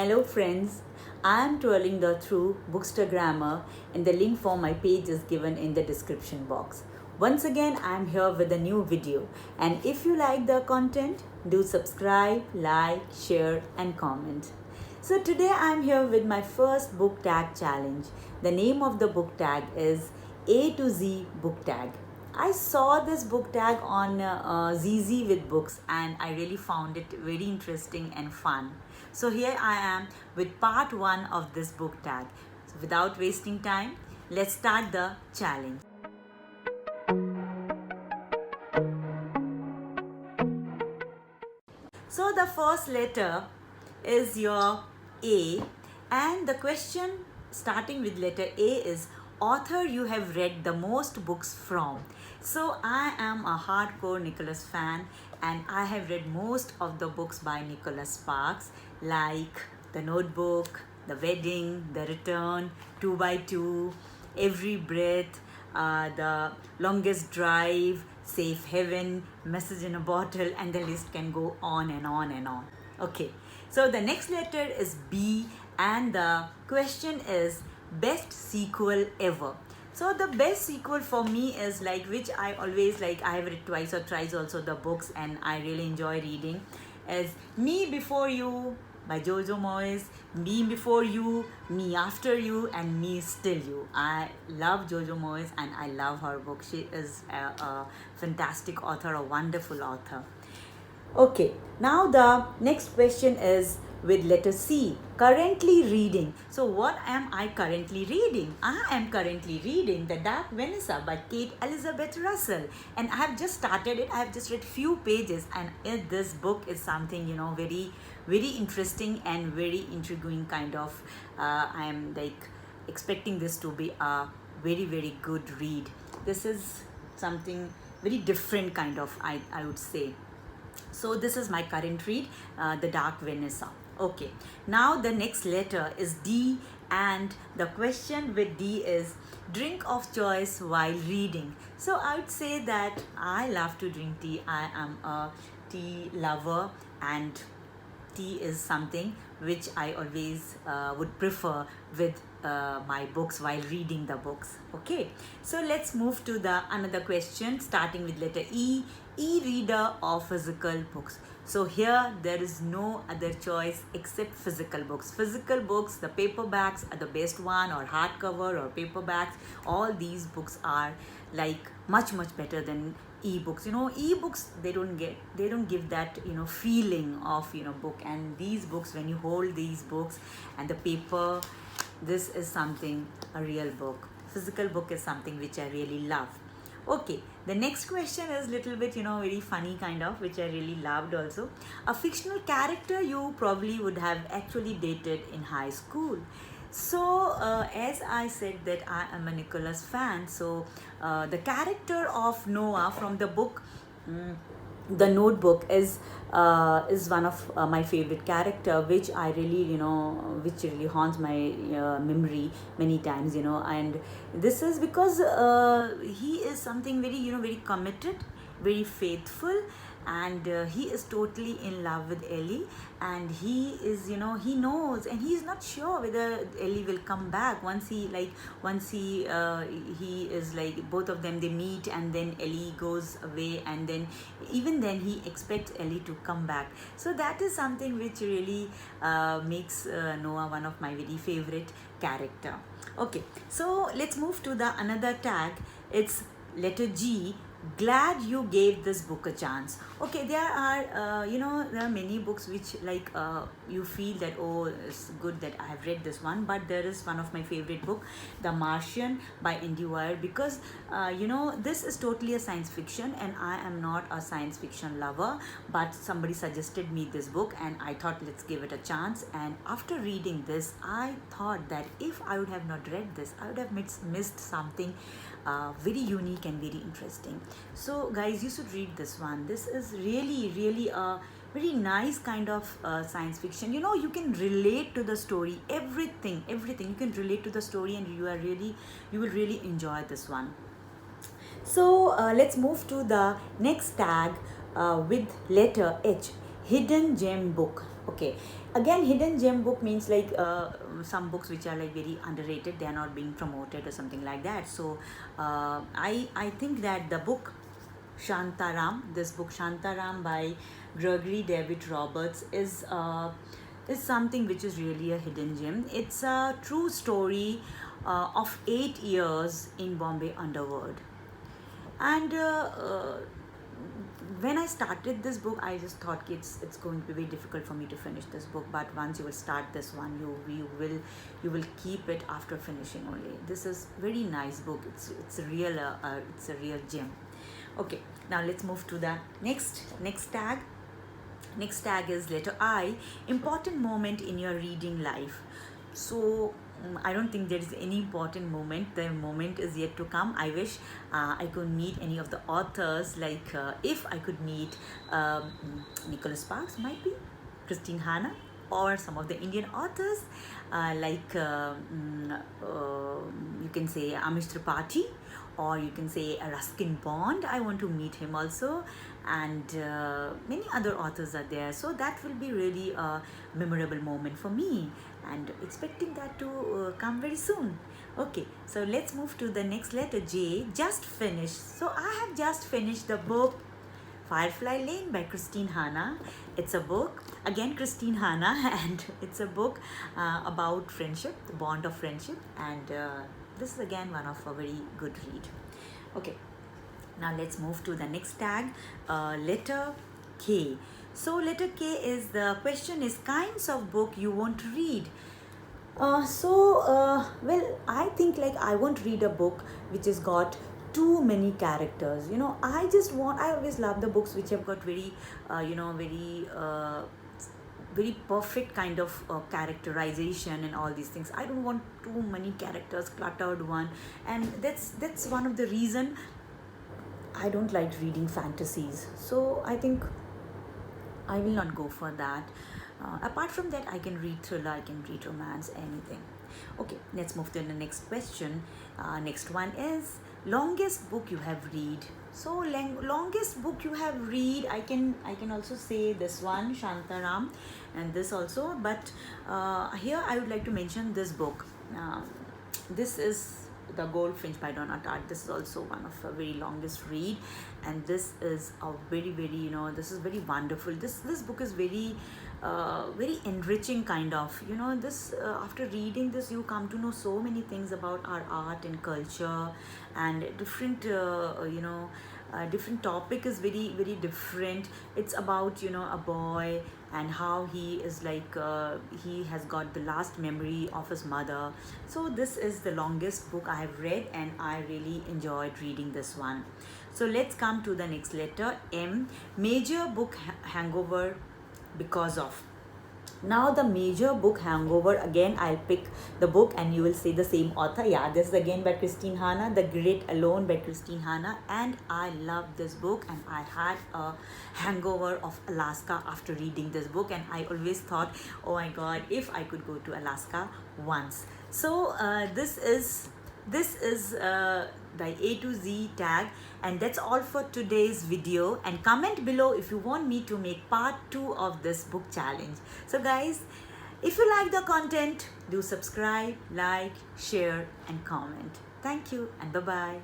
Hello friends, I am twirling the through Bookstagrammer and the link for my page is given in the description box. Once again, I am here with a new video, and if you like the content, do subscribe, like, share and comment. So today I am here with my first book tag challenge. The name of the book tag is A to Z book tag. I saw this book tag on ZZ with books and I really found it very interesting and fun. So here I am with part 1 of this book tag. So without wasting time, let's start the challenge. So the first letter is your A, and the question starting with letter A is author you have read the most books from. So I am a hardcore Nicholas fan and I have read most of the books by Nicholas Sparks like The Notebook, The Wedding, The Return, 2 by 2, Every Breath, The Longest Drive, Safe Haven, Message in a Bottle, and the list can go on and on and on. Okay, so the next letter is B, and the question is best sequel ever. So the best sequel for me is like which I always like. I have read twice or thrice also the books, and I really enjoy reading. Is Me Before You by Jojo Moyes, Me Before You, Me After You, and Me Still You. I love Jojo Moyes and I love her book. She is a fantastic author, a wonderful author. Okay, now the next question is with letter C, currently reading. So what am I currently reading? I am currently reading The Dark Vanessa by Kate Elizabeth Russell, and I have just started it. I have just read few pages, and this book is something very interesting and very intriguing kind of. I am like expecting this to be a very good read. This is something very different kind of, I would say. So this is my current read, The Dark Vanessa. Okay, now the next letter is D, and the question with D is drink of choice while reading. So I would say that I love to drink tea. I am a tea lover, and tea is something which I always would prefer with my books while reading the books. Okay, so let's move to the another question starting with letter E, e-reader or physical books. So here there is no other choice except physical books. Physical books, the paperbacks are the best one, or hardcover or paperbacks. All these books are like much better than ebooks. Ebooks, they don't give that feeling of book. And these books, when you hold these books and the paper, this is something, a real book. Physical book is something which I really love. Okay, the next question is little bit very funny kind of, which I really loved also. A fictional character you probably would have actually dated in high school. So as I said that I am a Nicholas fan, so the character of Noah from the book The Notebook is one of my favorite character, which I really which really haunts my memory many times, and this is because he is something very very committed, very faithful, and he is totally in love with Ellie, and he is he knows, and he is not sure whether Ellie will come back once he he is like, both of them, they meet and then Ellie goes away, and then even then he expects Ellie to come back. So that is something which really makes Noah one of my very favorite character. Okay, so let's move to the another tag. It's letter G, glad you gave this book a chance. Okay, there are there are many books which like you feel that, oh, it's good that I have read this one, but there is one of my favorite book, The Martian by IndieWire, because this is totally a science fiction and I am not a science fiction lover, but somebody suggested me this book and I thought let's give it a chance. And after reading this, I thought that if I would have not read this, I would have missed something very unique and very interesting. So guys, you should read this one. This is really a very nice kind of science fiction. You can relate to the story, everything you can relate to the story, and you will really enjoy this one. So let's move to the next tag with letter H, hidden gem book. Okay, again, hidden gem book means like some books which are like very underrated, they are not being promoted or something like that. So I think that the book Shantaram, this book Shantaram by Gregory David Roberts is something which is really a hidden gem. It's a true story of 8 years in Bombay underworld. And when I started this book, I just thought it's going to be very difficult for me to finish this book. But once you will start this one, you will keep it after finishing only. This is very nice book. It's a real gem. Okay, now let's move to the next tag. Next tag is letter I. Important moment in your reading life. So I don't think there is any important moment. The moment is yet to come. I wish I could meet any of the authors. Like if I could meet Nicholas Sparks, might be Christine Hanna, or some of the Indian authors like you can say Amish Tripathi, or you can say Ruskin Bond. I want to meet him also, and many other authors are there. So that will be really a memorable moment for me, and expecting that to come very soon. Okay, so let's move to the next letter, J. Just finished. So I have just finished the book Firefly Lane by Christine Hanna. It's a book, again Christine Hanna, and it's a book about friendship, the bond of friendship, and this is again one of a very good read. Okay, now let's move to the next tag, letter K. So letter K is, the question is kinds of book you won't read. Well, I think like I won't read a book which has got too many characters. I always love the books which have got very very perfect kind of characterization and all these things. I don't want too many characters, cluttered one, and that's one of the reason I don't like reading fantasies. So I think I will not go for that. Apart from that, I can read thriller, I can read romance, anything. Okay, let's move to the next question. Next one is longest book you have read. So longest book you have read, I can also say this one, Shantaram, and this also. But here I would like to mention this book. This is The Goldfinch by Donna Tartt. This is also one of a very longest read, and this is a very this is very wonderful. This book is very very enriching kind of. This after reading this, you come to know so many things about our art and culture, and different different topic is very very different. It's about a boy and how he is like he has got the last memory of his mother. So this is the longest book I have read, and I really enjoyed reading this one. So let's come to the next letter, M. Major book hangover because of. Now the major book hangover, again I'll pick the book and you will say the same author. Yeah, this is again by Christine Hanna, The Great Alone by Christine Hanna, and I love this book, and I had a hangover of Alaska after reading this book, and I always thought, oh my god, if I could go to Alaska once. So this is the A to Z tag, and that's all for today's video. And comment below if you want me to make part 2 of this book challenge. So guys, if you like the content, do subscribe, like, share and comment. Thank you, and bye bye.